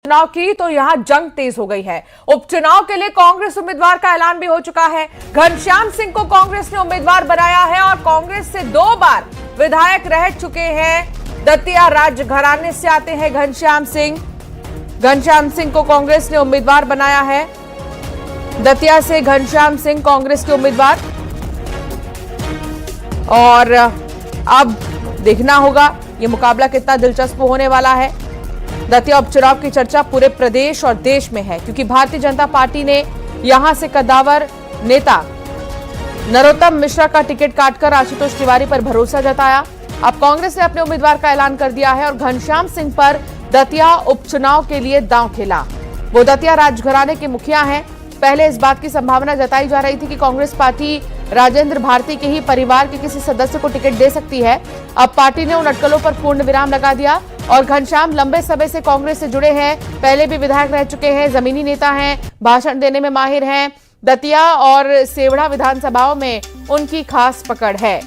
चुनाव की तो यहां जंग तेज हो गई है। उपचुनाव के लिए कांग्रेस उम्मीदवार का ऐलान भी हो चुका है। घनश्याम सिंह को कांग्रेस ने उम्मीदवार बनाया है और कांग्रेस से 2 बार विधायक रह चुके हैं। दतिया राजघराने से आते हैं घनश्याम सिंह। घनश्याम सिंह को कांग्रेस ने उम्मीदवार बनाया है। दतिया से घनश्याम सिंह कांग्रेस के उम्मीदवार। और अब देखना होगा यह मुकाबला कितना दिलचस्प होने वाला है। दतिया उपचुनाव की चर्चा पूरे प्रदेश और देश में है, क्योंकि भारतीय जनता पार्टी ने यहां से कद्दावर नेता नरोत्तम मिश्रा का टिकट काटकर आशुतोष तिवारी पर भरोसा जताया। अब कांग्रेस ने अपने उम्मीदवार का ऐलान कर दिया है और घनश्याम सिंह पर दतिया उपचुनाव के लिए दांव खेला। वो दतिया राजघराने के मुखिया हैं। पहले इस बात की संभावना जताई जा रही थी कि कांग्रेस पार्टी राजेंद्र भारती के ही परिवार के किसी सदस्य को टिकट दे सकती है। अब पार्टी ने उन अटकलों पर पूर्ण विराम लगा दिया और घनश्याम लंबे समय से कांग्रेस से जुड़े हैं। पहले भी विधायक रह चुके हैं, जमीनी नेता हैं, भाषण देने में माहिर हैं। दतिया और सेवढ़ा विधानसभाओं में उनकी खास पकड़ है।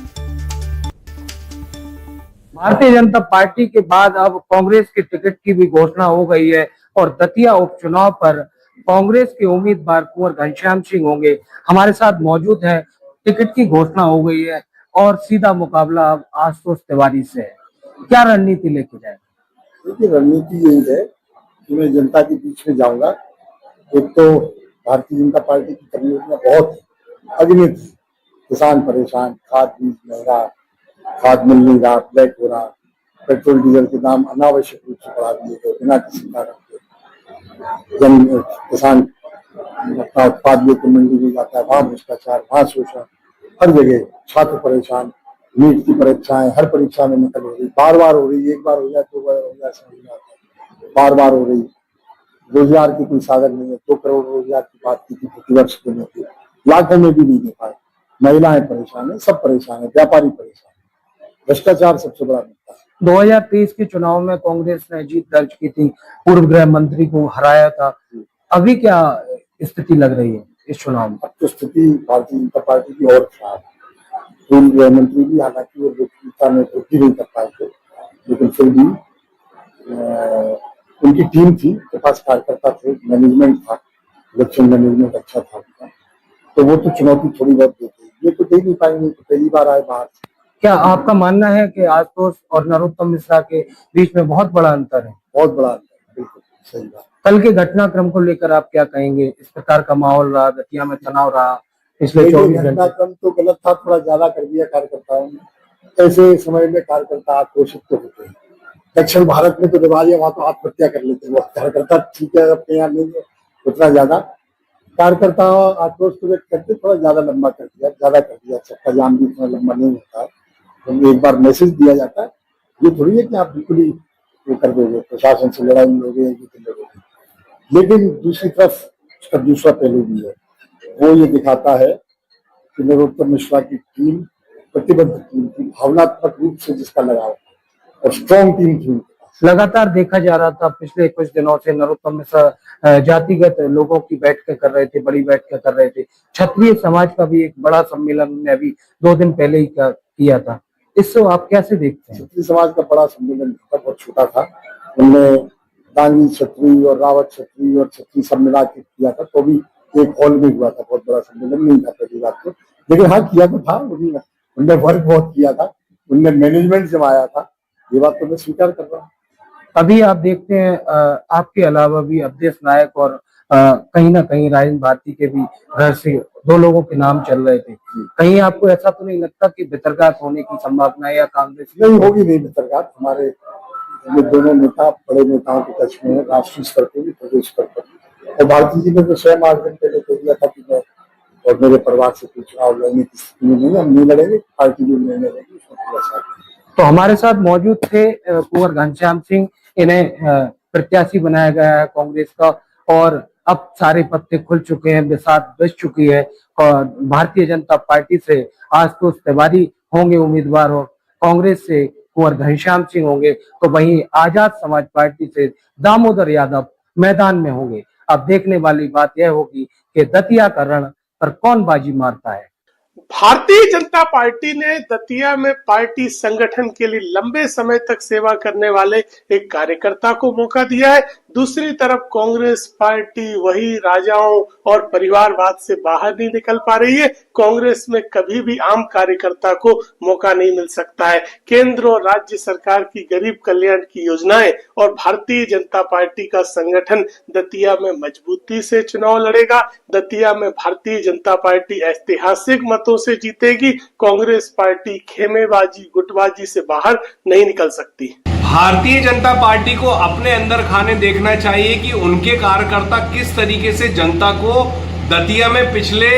भारतीय जनता पार्टी के बाद अब कांग्रेस के टिकट की भी घोषणा हो गई है और दतिया उपचुनाव पर कांग्रेस के उम्मीदवार कुंवर घनश्याम सिंह होंगे। हमारे साथ मौजूद हैं। टिकट की घोषणा हो गई है और सीधा मुकाबला अब आशुतोष तिवारी से है। क्या रणनीति लेके जाए? देखिए, रणनीति यही है कि मैं जनता के बीच में जाऊंगा। एक तो भारतीय जनता पार्टी की परियोजना बहुत अगणित, किसान परेशान, खाद बीज महंगा, खाद मिल नहीं रहा, ब्लैक हो रहा, पेट्रोल डीजल के दाम अनावश्यक रूप से बढ़ा दिए गए बिना किसी कारण के। किसान अपना उत्पाद लेकर मंडी में जाता है, वहां भ्रष्टाचार, वहां शोषण, हर जगह छात्र परेशान, नीट की परीक्षाएं हर परीक्षा में नकल हो रही, बार बार हो रही, एक बार हो जाए 2 बार हो जाए समझ में आता है, बार बार हो रही। रोजगार की कोई साधन नहीं है। 2 करोड़ रोजगार की बात की थी प्रतिवर्ष देने की, लाखों में भी नहीं दे पाए। महिलाएं परेशान है, सब परेशान है, व्यापारी परेशान है, भ्रष्टाचार सबसे बड़ा मुद्दा है। 2023 के चुनाव में कांग्रेस ने जीत दर्ज की थी, पूर्व गृह मंत्री को हराया था। अभी क्या स्थिति लग रही है इस चुनाव में? अब तो स्थिति भारतीय जनता पार्टी की और खराब है। पूर्व गृह मंत्री भी हालांकि वो लोकप्रियता में वृद्धि नहीं कर पाए थे, लेकिन फिर भी उनकी टीम थी, उनके पास कार्यकर्ता थे, मैनेजमेंट था, इलेक्शन मैनेजमेंट अच्छा था उनका, तो वो तो चुनौती थोड़ी बहुत देती। ये तो दे नहीं पाएंगे, तो पहली बार आए बाहर। क्या आपका मानना है कि आशुतोष और नरोत्तम मिश्रा के बीच में बहुत बड़ा अंतर है? बहुत बड़ा अंतर, बिल्कुल सही बात। कल के घटनाक्रम को लेकर आप क्या कहेंगे? इस प्रकार का माहौल रहा, दतिया में तनाव रहा पिछले 24 घंटे। घटनाक्रम तो गलत था, थोड़ा ज्यादा कर दिया कार्यकर्ताओं ने। ऐसे समय में कार्यकर्ता आक्रोशित तो होते हैं। दक्षिण भारत में तो रिवाज है, वहां तो आत्महत्या कर लेते हैं वो कार्यकर्ता। ठीक है, अपने यहाँ नहीं है उतना ज्यादा कार्यकर्ता आक्रोश तो व्यक्त करते, थोड़ा ज्यादा लंबा कर दिया, ज्यादा कर दिया। चक्का जाम भी इतना लंबा नहीं होता है, तो एक बार मैसेज दिया जाता है। ये थोड़ी है कि आप बिल्कुल ही वो कर दोगे, प्रशासन से लड़ाई लोगे, लेकिन दूसरी तरफ उसका दूसरा पहलू भी है। वो ये दिखाता है कि नरोत्तम मिश्रा की टीम प्रतिबद्ध टीम थी, भावनात्मक रूप से जिसका लगाव और स्ट्रॉन्ग टीम थी। लगातार देखा जा रहा था पिछले कुछ दिनों से नरोत्तम मिश्रा जातिगत लोगों की बैठकें कर रहे थे, बड़ी बैठकें कर रहे थे। क्षत्रिय समाज का भी एक बड़ा सम्मेलन उन्होंने अभी 2 दिन पहले ही किया था। इसको आप कैसे देखते हैं? क्षत्रिय समाज का बड़ा सम्मेलन था, बहुत छोटा था। उनने डांगी क्षत्रिय और रावत क्षत्रिय और क्षत्रिय सब मिला के किया था, तो भी एक हॉल में हुआ था, बहुत बड़ा सम्मेलन नहीं था पहली बात तो। लेकिन हाँ, किया तो था, उनने वर्क बहुत किया था, उनने मैनेजमेंट जमाया था, ये बात तो मैं स्वीकार कर रहा हूँ। अभी आप देखते हैं आपके अलावा भी अवधेश नायक और कहीं ना कहीं राजेंद्र भारती के भी घर से 2 लोगों के नाम चल रहे थे। कहीं आपको ऐसा तो नहीं लगता कि भितरघात होने की संभावना है? या कांग्रेस नहीं होगी, नहीं भितरघात। हमारे ये दोनों नेता बड़े नेताओं के टच में है, राष्ट्रीय स्तर पर भी, प्रदेश स्तर पर भी। और भारती जी ने तो स्वयं 8 दिन पहले कह दिया था कि मैं और मेरे परिवार से कोई चुनाव लड़ने की स्थिति में नहीं, हम नहीं लड़ेंगे, पार्टी भी नहीं लड़ेगी, उसमें पूरा साथ। तो हमारे साथ मौजूद थे कुंवर घनश्याम सिंह। इन्हें प्रत्याशी बनाया गया है कांग्रेस का और अब सारे पत्ते खुल चुके हैं, बिसात बच चुकी है और भारतीय जनता पार्टी से आशुतोष तिवारी होंगे उम्मीदवार और कांग्रेस से कुंवर घनश्याम सिंह होंगे, तो वहीं आजाद समाज पार्टी से दामोदर यादव मैदान में होंगे। अब देखने वाली बात यह होगी कि दतिया का रण पर कौन बाजी मारता है। भारतीय जनता पार्टी ने दतिया में पार्टी संगठन के लिए लंबे समय तक सेवा करने वाले एक कार्यकर्ता को मौका दिया है। दूसरी तरफ कांग्रेस पार्टी वही राजाओं और परिवारवाद से बाहर नहीं निकल पा रही है। कांग्रेस में कभी भी आम कार्यकर्ता को मौका नहीं मिल सकता है। केंद्र और राज्य सरकार की गरीब कल्याण की योजनाएं और भारतीय जनता पार्टी का संगठन दतिया में मजबूती से चुनाव लड़ेगा। दतिया में भारतीय जनता पार्टी ऐतिहासिक मतों से जीतेगी। कांग्रेस पार्टी खेमेबाजी गुटबाजी से बाहर नहीं निकल सकती। भारतीय जनता पार्टी को अपने अंदर खाने देखना चाहिए कि उनके कार्यकर्ता किस तरीके से जनता को दतिया में पिछले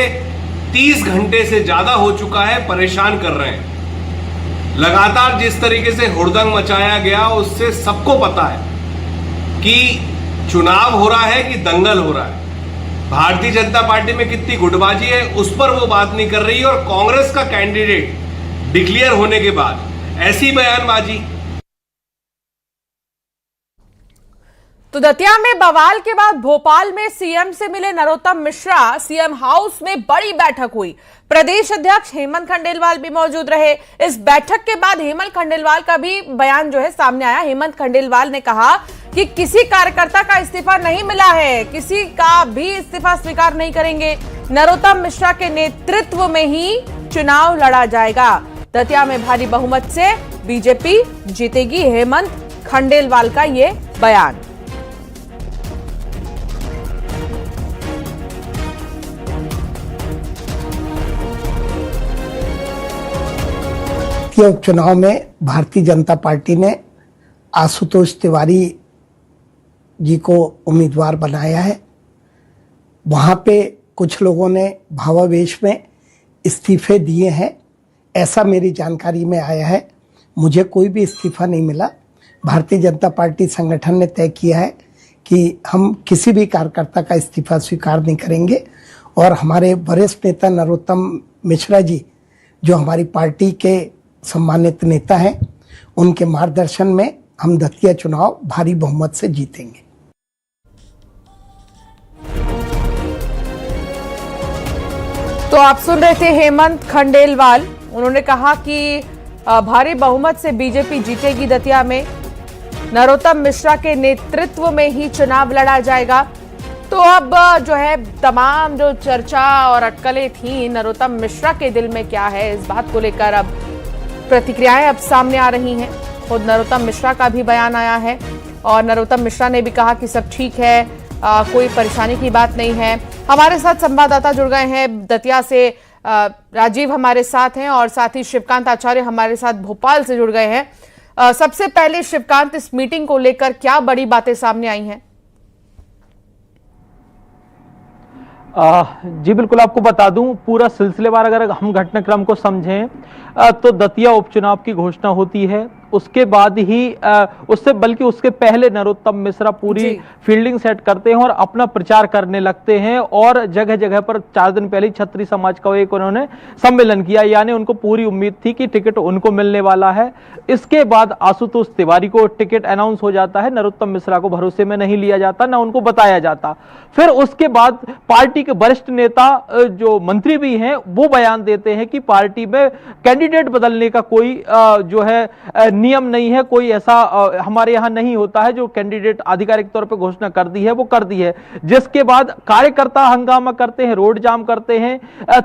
30 घंटे से ज्यादा हो चुका है परेशान कर रहे हैं। लगातार जिस तरीके से हुड़दंग मचाया गया उससे सबको पता है कि चुनाव हो रहा है कि दंगल हो रहा है। भारतीय जनता पार्टी में कितनी गुटबाजी है उस पर वो बात नहीं कर रही, और कांग्रेस का कैंडिडेट डिक्लेयर होने के बाद ऐसी बयानबाजी। तो दतिया में बवाल के बाद भोपाल में सीएम से मिले नरोत्तम मिश्रा। सीएम हाउस में बड़ी बैठक हुई। प्रदेश अध्यक्ष हेमंत खंडेलवाल भी मौजूद रहे। इस बैठक के बाद हेमंत खंडेलवाल का भी बयान जो है सामने आया। हेमंत खंडेलवाल ने कहा कि किसी कार्यकर्ता का इस्तीफा नहीं मिला है, किसी का भी इस्तीफा स्वीकार नहीं करेंगे। नरोत्तम मिश्रा के नेतृत्व में ही चुनाव लड़ा जाएगा। दतिया में भारी बहुमत से बीजेपी जीतेगी। हेमंत खंडेलवाल का ये बयान। उपचुनाव में भारतीय जनता पार्टी ने आशुतोष तिवारी जी को उम्मीदवार बनाया है। वहां पे कुछ लोगों ने भावावेश में इस्तीफे दिए हैं, ऐसा मेरी जानकारी में आया है। मुझे कोई भी इस्तीफा नहीं मिला। भारतीय जनता पार्टी संगठन ने तय किया है कि हम किसी भी कार्यकर्ता का इस्तीफा स्वीकार नहीं करेंगे, और हमारे वरिष्ठ नेता नरोत्तम मिश्रा जी जो हमारी पार्टी के सम्मानित नेता हैं, उनके मार्गदर्शन में हम दतिया चुनाव भारी बहुमत से जीतेंगे। तो आप सुन रहे थे हेमंत खंडेलवाल। उन्होंने कहा कि भारी बहुमत से बीजेपी जीतेगी। दतिया में नरोत्तम मिश्रा के नेतृत्व में ही चुनाव लड़ा जाएगा। तो अब जो है तमाम जो चर्चा और अटकलें थी नरोत्तम मिश्रा के दिल में क्या है, इस बात को लेकर अब प्रतिक्रियाएं अब सामने आ रही हैं। खुद नरोत्तम मिश्रा का भी बयान आया है और नरोत्तम मिश्रा ने भी कहा कि सब ठीक है, कोई परेशानी की बात नहीं है। हमारे साथ संवाददाता जुड़ गए हैं दतिया से। राजीव हमारे साथ हैं और साथ ही शिवकांत आचार्य हमारे साथ भोपाल से जुड़ गए हैं। सबसे पहले शिवकांत, इस मीटिंग को लेकर क्या बड़ी बातें सामने आई हैं? जी बिल्कुल, आपको बता दूं पूरा सिलसिलेवार अगर हम घटनाक्रम को समझें तो दतिया उपचुनाव की घोषणा होती है, उसके बाद ही बल्कि उसके पहले नरोत्तम मिश्रा पूरी फील्डिंग सेट करते हैं और अपना प्रचार करने लगते हैं। और जगह जगह पर 4 दिन पहले छत्री समाज का एक उन्होंने सम्मेलन किया, यानी उनको पूरी उम्मीद थी कि टिकट उनको मिलने वाला है। इसके बाद आशुतोष तिवारी को टिकट अनाउंस हो जाता है, नरोत्तम मिश्रा को भरोसे में नहीं लिया जाता, ना उनको बताया जाता। फिर उसके बाद पार्टी के वरिष्ठ नेता जो मंत्री भी हैं वो बयान देते हैं कि पार्टी में कैंडिडेट बदलने का कोई जो है नियम नहीं है, कोई ऐसा हमारे यहां नहीं होता है। जो कैंडिडेट आधिकारिक तौर पे घोषणा कर दी है वो कर दी है। जिसके बाद कार्यकर्ता हंगामा करते हैं, रोड जाम करते हैं।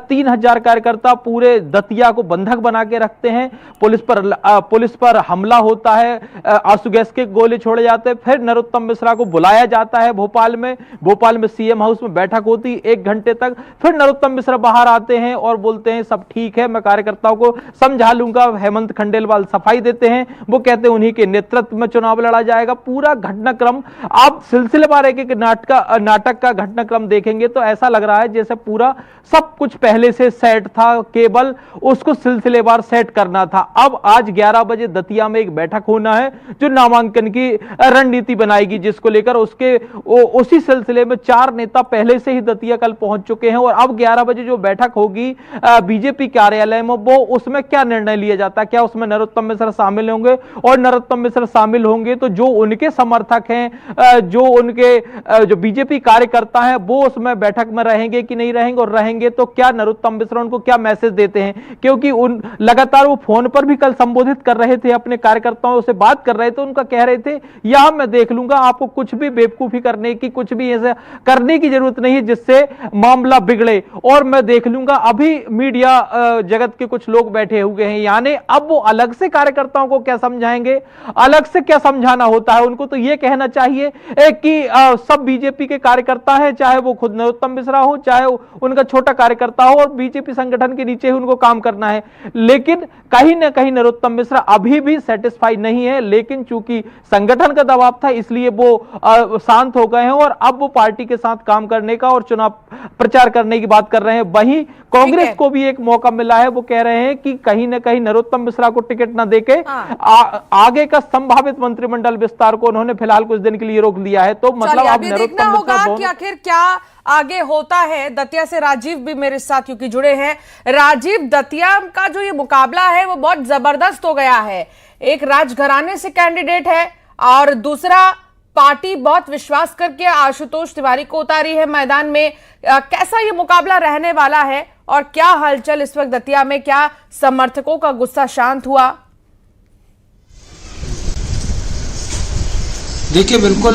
3000 कार्यकर्ता पूरे दतिया को बंधक बना के रखते हैं। पुलिस पर हमला होता है, आंसू गैस के गोले छोड़े जाते हैं। फिर नरोत्तम मिश्रा को बुलाया जाता है भोपाल में सीएम हाउस में बैठक होती 1 घंटे तक। फिर नरोत्तम मिश्रा बाहर आते हैं और बोलते हैं सब ठीक है, मैं कार्यकर्ताओं को समझा लूंगा। हेमंत खंडेलवाल सफाई देते हैं, वो कहते हैं उन्हीं के नेतृत्व में चुनाव लड़ा जाएगा। पूरा घटनाक्रम आप सिलसिलेवार एक नाटक का घटनाक्रम देखेंगे तो ऐसा लग रहा है जैसे पूरा सब कुछ पहले से सेट था, केवल उसको सिलसिलेवार सेट करना था। अब आज 11 बजे दतिया में एक बैठक होना है जो नामांकन की रणनीति बनाएगी, जिसको लेकर उसी सिलसिले में 4 नेता पहले से ही दतिया कल पहुंच चुके हैं। और अब 11 बजे जो बैठक होगी बीजेपी कार्यालय में, वो उसमें क्या निर्णय लिया जाता है, क्या उसमें नरोत्तम मिश्रा शामिल होंगे और नरोत्तम मिश्र शामिल होंगे तो जो उनके समर्थक हैं, जो उनके जो बीजेपी कार्यकर्ता हैं, वो उसमें बैठक में रहेंगे कि नहीं रहेंगे, और रहेंगे तो क्या नरोत्तम मिश्र उनको क्या मैसेज देते हैं, क्योंकि उन लगातार वो फोन पर भी कल संबोधित कर रहे थे, अपने कार्यकर्ताओं से बात कर रहे थे, उनका कह रहे थे यहां मैं देख लूंगा, आपको कुछ भी बेवकूफी करने की, कुछ भी ऐसा करने की जरूरत नहीं है जिससे मामला बिगड़े, और मैं देख लूंगा। अभी मीडिया जगत के कुछ लोग बैठे हुए हैं, यानी अब वो अलग से कार्यकर्ताओं को क्या समझाएंगे, अलग से क्या समझाना होता है उनको, तो ये कहना चाहिए कि सब बीजेपी के कार्यकर्ता हैं, चाहे वो खुद नरोत्तम मिश्रा हो, चाहे उनका छोटा कार्यकर्ता हो, और बीजेपी संगठन के नीचे ही उनको काम करना है। लेकिन कहीं ना कहीं नरोत्तम मिश्रा अभी भी सेटिस्फाई नहीं है, लेकिन चूंकि संगठन का दबाव था इसलिए वो शांत हो गए हैं और अब वो पार्टी के साथ काम करने का और चुनाव प्रचार करने की बात कर रहे हैं। वहीं कांग्रेस को भी एक मौका मिला है, वो कह रहे हैं कि कहीं ना कहीं नरोत्तम मिश्रा को टिकट न देके आगे का संभावित मंत्रिमंडल विस्तार को उन्होंने फिलहाल कुछ दिन के लिए रोक दिया है। तो मतलब अब देखना होगा कि आखिर क्या आगे होता है। दतिया से राजीव भी मेरे साथ क्योंकि जुड़े हैं। राजीव, दतिया का जो ये मुकाबला है वो बहुत जबरदस्त हो गया है। एक राजघराने से कैंडिडेट है और दूसरा पार्टी बहुत विश्वास करके आशुतोष तिवारी को उतारी है मैदान में। कैसा ये मुकाबला रहने वाला है और क्या हलचल इस वक्त दतिया में, क्या समर्थकों का गुस्सा शांत हुआ? देखिए, बिल्कुल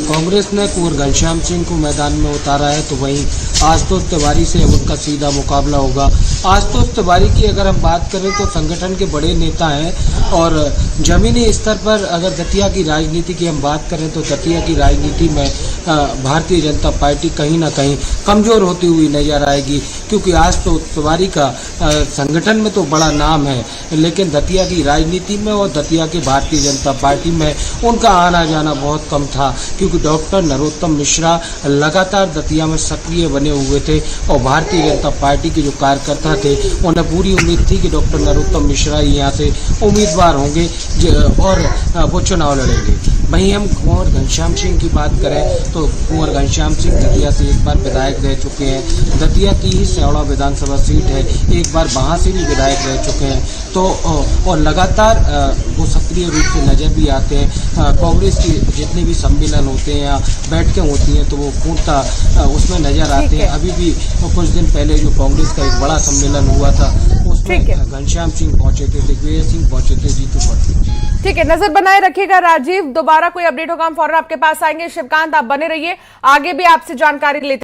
कांग्रेस ने कुंवर घनश्याम सिंह को मैदान में उतारा है, तो वहीं आशुतोष तिवारी से उनका सीधा मुकाबला होगा। आशुतोष तिवारी की अगर हम बात करें तो संगठन के बड़े नेता हैं और जमीनी स्तर पर अगर दतिया की राजनीति की हम बात करें तो दतिया की राजनीति में भारतीय जनता पार्टी कहीं ना कहीं कमजोर होती हुई नजर आएगी, क्योंकि आशुतोष तिवारी का संगठन में तो बड़ा नाम है, लेकिन दतिया की राजनीति में और दतिया की भारतीय जनता पार्टी में उनका आना जाना बहुत कम था, क्योंकि डॉक्टर नरोत्तम मिश्रा लगातार दतिया में सक्रिय बने हुए थे और भारतीय जनता पार्टी के जो कार्यकर्ता थे उन्हें पूरी उम्मीद थी कि डॉक्टर नरोत्तम मिश्रा ही यहाँ से उम्मीदवार होंगे और वो चुनाव लड़ेंगे। वहीं हम कुंवर घनश्याम सिंह की बात करें तो कुंवर घनश्याम सिंह दतिया से एक बार विधायक रह चुके हैं, दतिया की ही सेवड़ा विधानसभा सीट है, एक बार वहाँ से भी विधायक रह चुके हैं, तो और लगातार वो सक्रिय रूप से नजर भी आते हैं। कांग्रेस की जितने भी सम्मेलन होते हैं या बैठकें होती हैं तो वो पूर्णतः उसमें नजर आते हैं। अभी भी कुछ दिन पहले जो कांग्रेस का एक बड़ा सम्मेलन हुआ था उसमें घनश्याम सिंह पहुंचे थे, दिग्विजय सिंह पहुंचे थे, जीतू पटवारी। ठीक है, नजर बनाए रखिएगा राजीव। दोबारा कोई अपडेट होगा हम फौरन आपके पास आएंगे। शिवकांत, आप बने रहिए, आगे भी आपसे जानकारी लेते